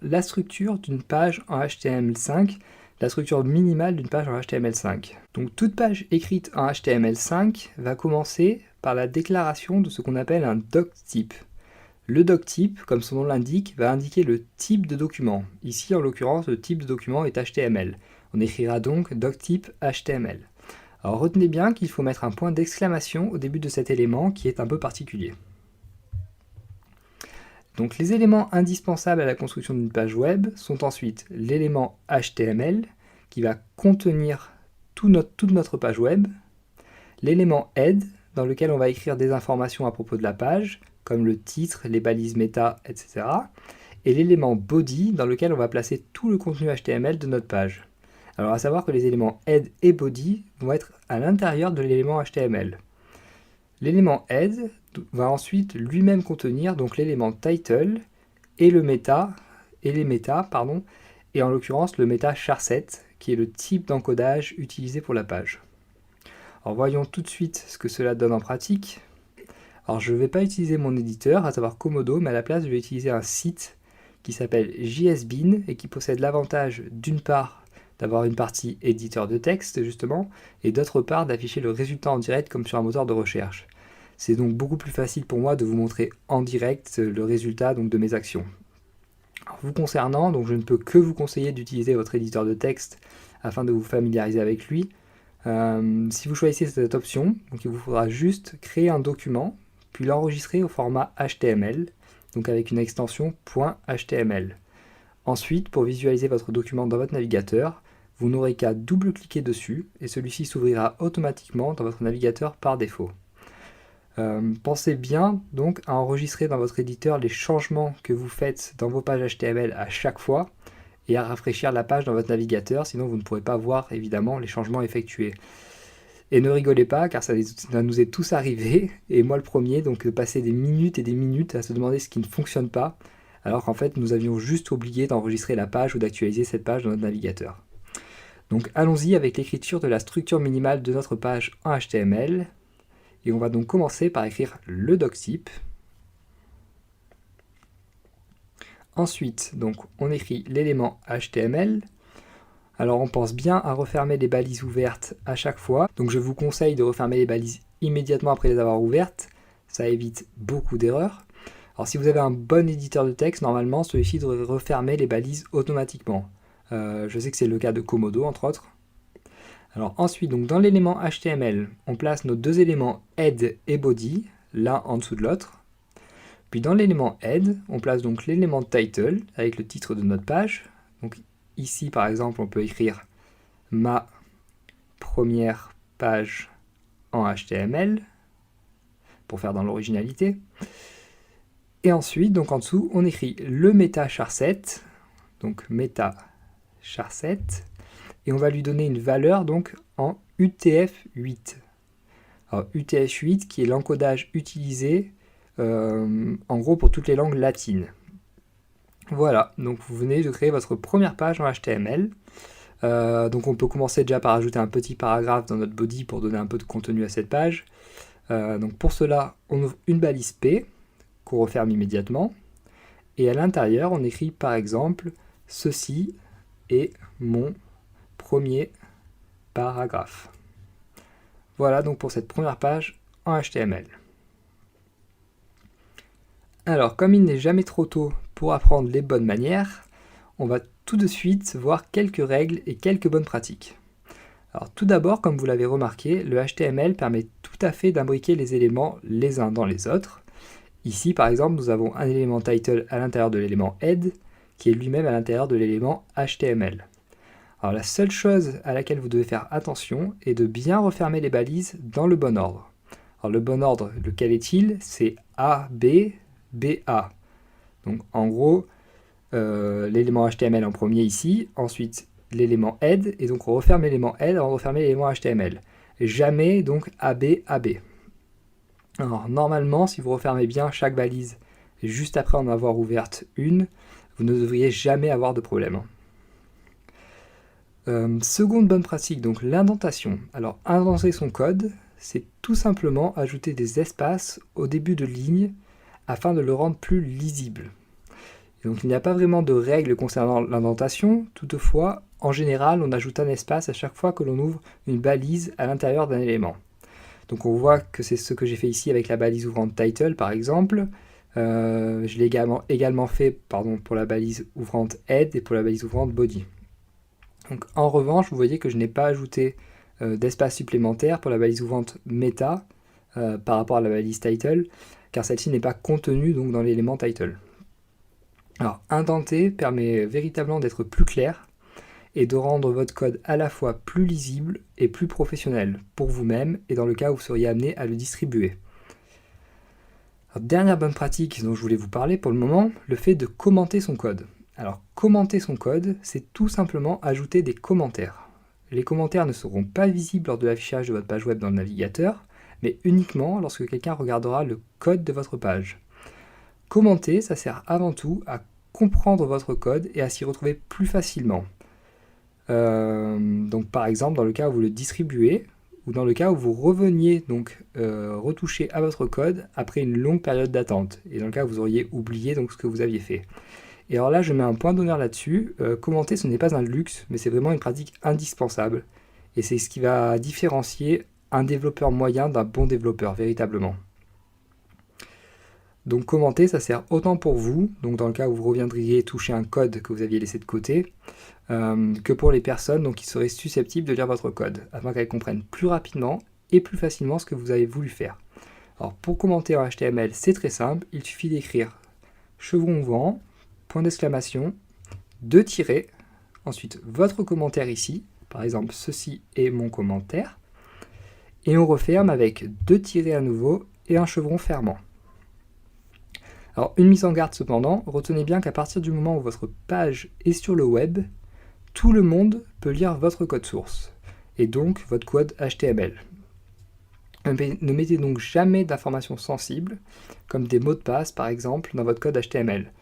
la structure d'une page en HTML5, la structure minimale d'une page en HTML5. Donc toute page écrite en HTML5 va commencer par la déclaration de ce qu'on appelle un doctype. Le doctype, comme son nom l'indique, va indiquer le type de document. Ici, en l'occurrence, le type de document est HTML. On écrira donc doctype HTML. Alors retenez bien qu'il faut mettre un point d'exclamation au début de cet élément qui est un peu particulier. Donc les éléments indispensables à la construction d'une page web sont ensuite l'élément HTML qui va contenir toute notre page web, l'élément head dans lequel on va écrire des informations à propos de la page, comme le titre, les balises méta, etc. et l'élément body dans lequel on va placer tout le contenu HTML de notre page. Alors à savoir que les éléments head et body vont être à l'intérieur de l'élément HTML. L'élément head va ensuite lui-même contenir donc l'élément title et les méta, et en l'occurrence le méta charset, qui est le type d'encodage utilisé pour la page. Alors voyons tout de suite ce que cela donne en pratique. Alors je ne vais pas utiliser mon éditeur, à savoir Komodo, mais à la place je vais utiliser un site qui s'appelle JSBean et qui possède l'avantage d'une part d'avoir une partie éditeur de texte justement, et d'autre part d'afficher le résultat en direct comme sur un moteur de recherche. C'est donc beaucoup plus facile pour moi de vous montrer en direct le résultat donc, de mes actions. Alors, vous concernant, donc je ne peux que vous conseiller d'utiliser votre éditeur de texte afin de vous familiariser avec lui. Si vous choisissez cette option, donc il vous faudra juste créer un document, puis l'enregistrer au format HTML, donc avec une extension .html. Ensuite, pour visualiser votre document dans votre navigateur, vous n'aurez qu'à double-cliquer dessus et celui-ci s'ouvrira automatiquement dans votre navigateur par défaut. Pensez bien donc à enregistrer dans votre éditeur les changements que vous faites dans vos pages HTML à chaque fois et à rafraîchir la page dans votre navigateur, sinon vous ne pourrez pas voir évidemment les changements effectués. Et ne rigolez pas car ça nous est tous arrivé, et moi le premier, donc de passer des minutes et des minutes à se demander ce qui ne fonctionne pas, alors qu'en fait nous avions juste oublié d'enregistrer la page ou d'actualiser cette page dans notre navigateur. Donc allons-y avec l'écriture de la structure minimale de notre page en HTML. Et on va donc commencer par écrire le doctype. Ensuite, donc, on écrit l'élément HTML. Alors on pense bien à refermer les balises ouvertes à chaque fois. Donc je vous conseille de refermer les balises immédiatement après les avoir ouvertes. Ça évite beaucoup d'erreurs. Alors si vous avez un bon éditeur de texte, normalement celui-ci devrait refermer les balises automatiquement. Je sais que c'est le cas de Komodo entre autres. Alors ensuite, donc dans l'élément HTML, on place nos deux éléments head et body, l'un en dessous de l'autre. Puis dans l'élément head, on place donc l'élément title avec le titre de notre page. Donc ici par exemple, on peut écrire ma première page en HTML pour faire dans l'originalité. Et ensuite, donc en dessous, on écrit le méta charset, donc méta charset. Et on va lui donner une valeur donc en UTF-8. Alors UTF-8 qui est l'encodage utilisé en gros pour toutes les langues latines. Voilà, donc vous venez de créer votre première page en HTML. Donc on peut commencer déjà par ajouter un petit paragraphe dans notre body pour donner un peu de contenu à cette page. Donc pour cela, on ouvre une balise P qu'on referme immédiatement. Et à l'intérieur, on écrit par exemple « Ceci est mon premier paragraphe ». Voilà donc pour cette première page en HTML. Alors, comme il n'est jamais trop tôt pour apprendre les bonnes manières, on va tout de suite voir quelques règles et quelques bonnes pratiques. Alors tout d'abord, comme vous l'avez remarqué, le HTML permet tout à fait d'imbriquer les éléments les uns dans les autres. Ici, par exemple, nous avons un élément title à l'intérieur de l'élément head, qui est lui-même à l'intérieur de l'élément HTML. Alors la seule chose à laquelle vous devez faire attention est de bien refermer les balises dans le bon ordre. Alors le bon ordre, lequel est-il? C'est A, B, B, A. Donc en gros, l'élément HTML en premier ici, ensuite l'élément head, et donc on referme l'élément head avant de refermer l'élément HTML. Jamais donc AB, AB. Alors normalement, si vous refermez bien chaque balise juste après en avoir ouverte une, vous ne devriez jamais avoir de problème. Seconde bonne pratique, donc l'indentation. Alors indenter son code, c'est tout simplement ajouter des espaces au début de ligne afin de le rendre plus lisible. Donc il n'y a pas vraiment de règles concernant l'indentation, toutefois, en général, on ajoute un espace à chaque fois que l'on ouvre une balise à l'intérieur d'un élément. Donc on voit que c'est ce que j'ai fait ici avec la balise ouvrante title par exemple. Je l'ai également fait pour la balise ouvrante head et pour la balise ouvrante body. Donc, en revanche, vous voyez que je n'ai pas ajouté d'espace supplémentaire pour la balise ouvrante meta par rapport à la balise title, car celle-ci n'est pas contenue donc, dans l'élément title. Alors, indenter permet véritablement d'être plus clair et de rendre votre code à la fois plus lisible et plus professionnel pour vous-même et dans le cas où vous seriez amené à le distribuer. Alors, dernière bonne pratique dont je voulais vous parler pour le moment, le fait de commenter son code. Alors, commenter son code, c'est tout simplement ajouter des commentaires. Les commentaires ne seront pas visibles lors de l'affichage de votre page web dans le navigateur, mais uniquement lorsque quelqu'un regardera le code de votre page. Commenter, ça sert avant tout à comprendre votre code et à s'y retrouver plus facilement. Donc par exemple, dans le cas où vous le distribuez, ou dans le cas où vous reveniez donc retoucher à votre code après une longue période d'attente, et dans le cas où vous auriez oublié donc ce que vous aviez fait. Et alors là, je mets un point d'honneur là-dessus. Commenter, ce n'est pas un luxe, mais c'est vraiment une pratique indispensable. Et c'est ce qui va différencier un développeur moyen d'un bon développeur, véritablement. Donc commenter, ça sert autant pour vous, donc dans le cas où vous reviendriez toucher un code que vous aviez laissé de côté, que pour les personnes donc, qui seraient susceptibles de lire votre code, afin qu'elles comprennent plus rapidement et plus facilement ce que vous avez voulu faire. Alors pour commenter en HTML, c'est très simple, il suffit d'écrire chevron ouvrant, point d'exclamation, 2 tirets, ensuite votre commentaire ici, par exemple ceci est mon commentaire, et on referme avec 2 tirets à nouveau et un chevron fermant. Alors une mise en garde cependant, retenez bien qu'à partir du moment où votre page est sur le web, tout le monde peut lire votre code source, et donc votre code HTML. Ne mettez donc jamais d'informations sensibles, comme des mots de passe par exemple, dans votre code HTML.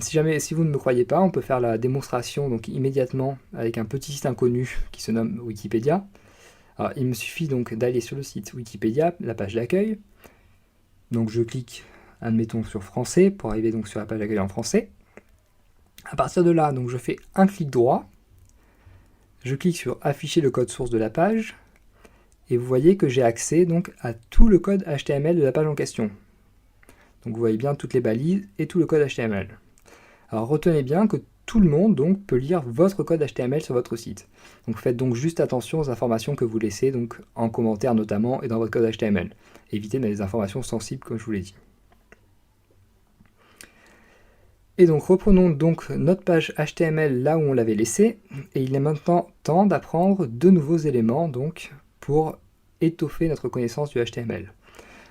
Si vous ne me croyez pas, on peut faire la démonstration donc immédiatement avec un petit site inconnu qui se nomme Wikipédia. Alors, il me suffit donc d'aller sur le site Wikipédia, la page d'accueil. Donc je clique, admettons, sur français pour arriver donc sur la page d'accueil en français. À partir de là, donc je fais un clic droit. Je clique sur afficher le code source de la page. Et vous voyez que j'ai accès donc à tout le code HTML de la page en question. Donc vous voyez bien toutes les balises et tout le code HTML. Alors retenez bien que tout le monde donc peut lire votre code HTML sur votre site. Donc faites donc juste attention aux informations que vous laissez donc en commentaire notamment et dans votre code HTML. Évitez les informations sensibles comme je vous l'ai dit. Et donc reprenons donc notre page HTML là où on l'avait laissée et il est maintenant temps d'apprendre de nouveaux éléments donc pour étoffer notre connaissance du HTML.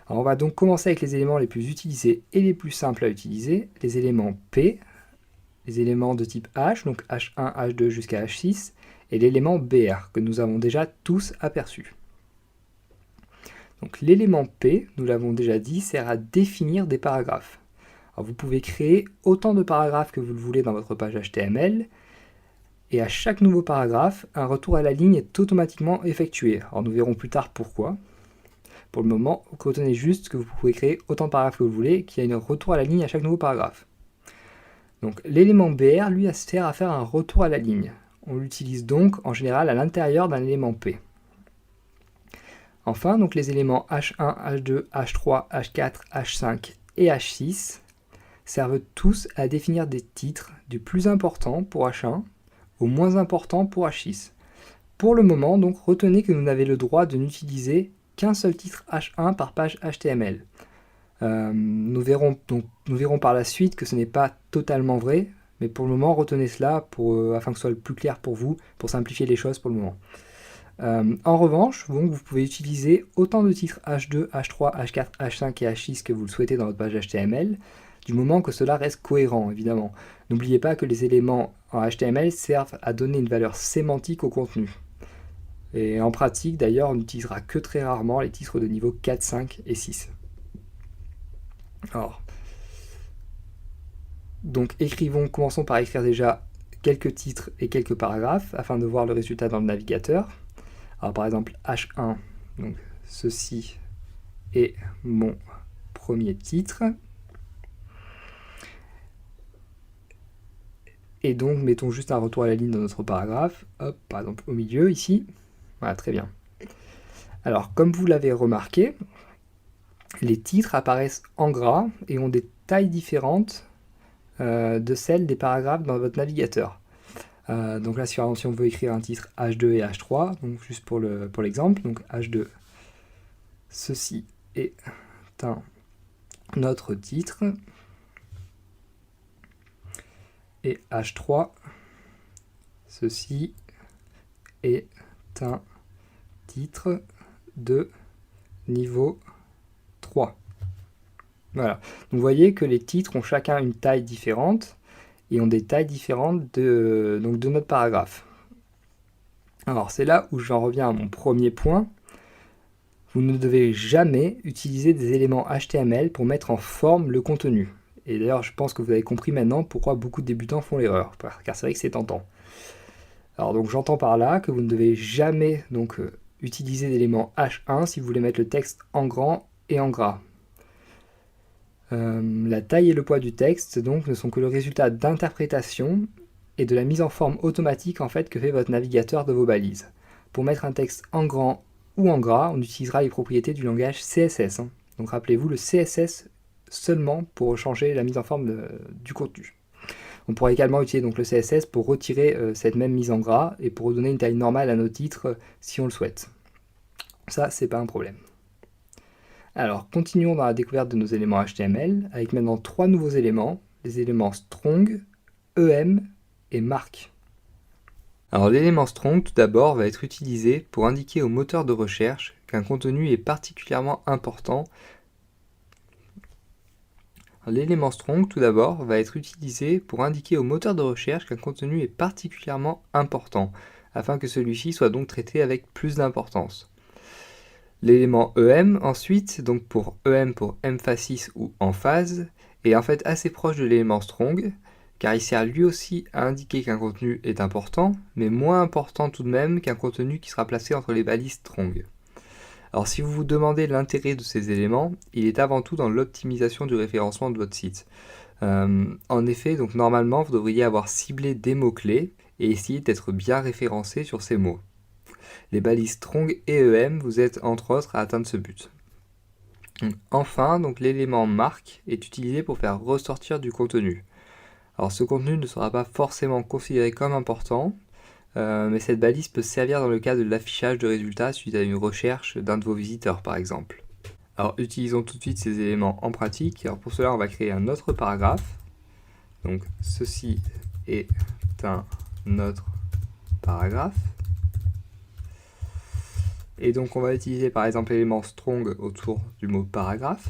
Alors on va donc commencer avec les éléments les plus utilisés et les plus simples à utiliser, les éléments P, les éléments de type H, donc H1, H2 jusqu'à H6, et l'élément BR, que nous avons déjà tous aperçu. Donc l'élément P, nous l'avons déjà dit, sert à définir des paragraphes. Alors vous pouvez créer autant de paragraphes que vous le voulez dans votre page HTML, et à chaque nouveau paragraphe, un retour à la ligne est automatiquement effectué. Alors nous verrons plus tard pourquoi. Pour le moment, retenez juste que vous pouvez créer autant de paragraphes que vous voulez, qu'il y a un retour à la ligne à chaque nouveau paragraphe. Donc l'élément BR, lui, sert à faire un retour à la ligne. On l'utilise donc en général à l'intérieur d'un élément P. Enfin, donc les éléments H1, H2, H3, H4, H5 et H6 servent tous à définir des titres du plus important pour H1 au moins important pour H6. Pour le moment, donc, retenez que vous n'avez le droit de n'utiliser qu'un seul titre H1 par page HTML. Nous verrons par la suite que ce n'est pas totalement vrai, mais pour le moment, retenez cela afin que ce soit le plus clair pour vous, pour simplifier les choses pour le moment. En revanche, donc, vous pouvez utiliser autant de titres H2, H3, H4, H5 et H6 que vous le souhaitez dans votre page HTML, du moment que cela reste cohérent, évidemment. N'oubliez pas que les éléments en HTML servent à donner une valeur sémantique au contenu. Et en pratique, d'ailleurs, on n'utilisera que très rarement les titres de niveau 4, 5 et 6. Alors, donc commençons par écrire déjà quelques titres et quelques paragraphes afin de voir le résultat dans le navigateur. Alors par exemple H1, donc ceci est mon premier titre. Et donc mettons juste un retour à la ligne dans notre paragraphe, hop, par exemple au milieu ici, voilà, très bien. Alors comme vous l'avez remarqué, les titres apparaissent en gras et ont des tailles différentes de celles des paragraphes dans votre navigateur. Donc là, si on veut écrire un titre H2 et H3, donc juste pour l'exemple, donc H2, ceci est notre titre, et H3, ceci est un titre de niveau 3. Voilà. Donc vous voyez que les titres ont chacun une taille différente et ont des tailles différentes de notre paragraphe. Alors c'est là où j'en reviens à mon premier point. Vous ne devez jamais utiliser des éléments HTML pour mettre en forme le contenu. Et d'ailleurs, je pense que vous avez compris maintenant pourquoi beaucoup de débutants font l'erreur, car c'est vrai que c'est tentant. Alors donc j'entends par là que vous ne devez jamais utiliser d'éléments H1 si vous voulez mettre le texte en grand et en gras. La taille et le poids du texte donc ne sont que le résultat d'interprétation et de la mise en forme automatique en fait que fait votre navigateur de vos balises. Pour mettre un texte en grand ou en gras, on utilisera les propriétés du langage CSS. Donc rappelez-vous le CSS seulement pour changer la mise en forme du contenu. On pourra également utiliser donc le CSS pour retirer cette même mise en gras et pour redonner une taille normale à nos titres si on le souhaite. Ça, c'est pas un problème. Alors, continuons dans la découverte de nos éléments HTML avec maintenant 3 nouveaux éléments, les éléments strong, EM et mark. Alors l'élément strong, tout d'abord, va être utilisé pour indiquer au moteur de recherche qu'un contenu est particulièrement important. L'élément strong, tout d'abord, va être utilisé pour indiquer au moteur de recherche qu'un contenu est particulièrement important, afin que celui-ci soit donc traité avec plus d'importance. L'élément EM, ensuite, donc pour EM pour emphasis ou emphase, est en fait assez proche de l'élément strong, car il sert lui aussi à indiquer qu'un contenu est important, mais moins important tout de même qu'un contenu qui sera placé entre les balises strong. Alors si vous vous demandez l'intérêt de ces éléments, il est avant tout dans l'optimisation du référencement de votre site. En effet, donc normalement, vous devriez avoir ciblé des mots-clés et essayer d'être bien référencé sur ces mots. Les balises strong et EM vous aident entre autres à atteindre ce but. Enfin, donc l'élément mark est utilisé pour faire ressortir du contenu. Alors ce contenu ne sera pas forcément considéré comme important, mais cette balise peut servir dans le cas de l'affichage de résultats suite à une recherche d'un de vos visiteurs par exemple. Alors utilisons tout de suite ces éléments en pratique. Alors pour cela on va créer un autre paragraphe. Donc ceci est un autre paragraphe. Et donc on va utiliser par exemple l'élément strong autour du mot paragraphe.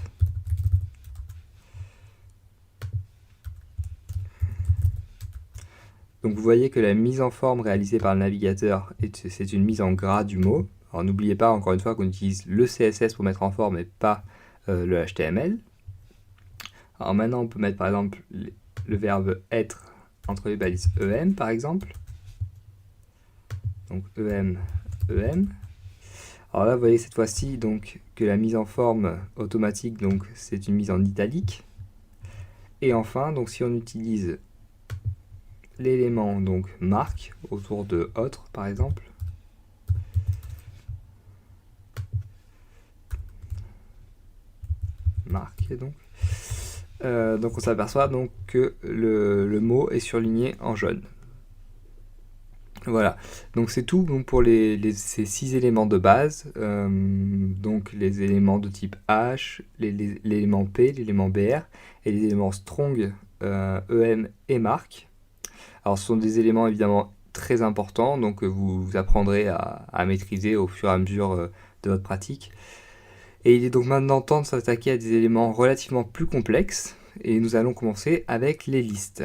Donc vous voyez que la mise en forme réalisée par le navigateur, c'est une mise en gras du mot. Alors n'oubliez pas encore une fois qu'on utilise le CSS pour mettre en forme et pas le HTML. Alors maintenant on peut mettre par exemple le verbe être entre les balises EM par exemple. Donc EM, EM. Alors là vous voyez cette fois-ci donc que la mise en forme automatique donc c'est une mise en italique. Et enfin donc si on utilise l'élément donc mark autour de autre par exemple, mark donc on s'aperçoit donc que le mot est surligné en jaune. Voilà, donc c'est tout donc pour ces 6 éléments de base, donc les éléments de type H, l'élément P, l'élément BR et les éléments strong, EM et mark. Alors ce sont des éléments évidemment très importants, donc vous apprendrez à maîtriser au fur et à mesure de votre pratique. Et il est donc maintenant temps de s'attaquer à des éléments relativement plus complexes, et nous allons commencer avec les listes.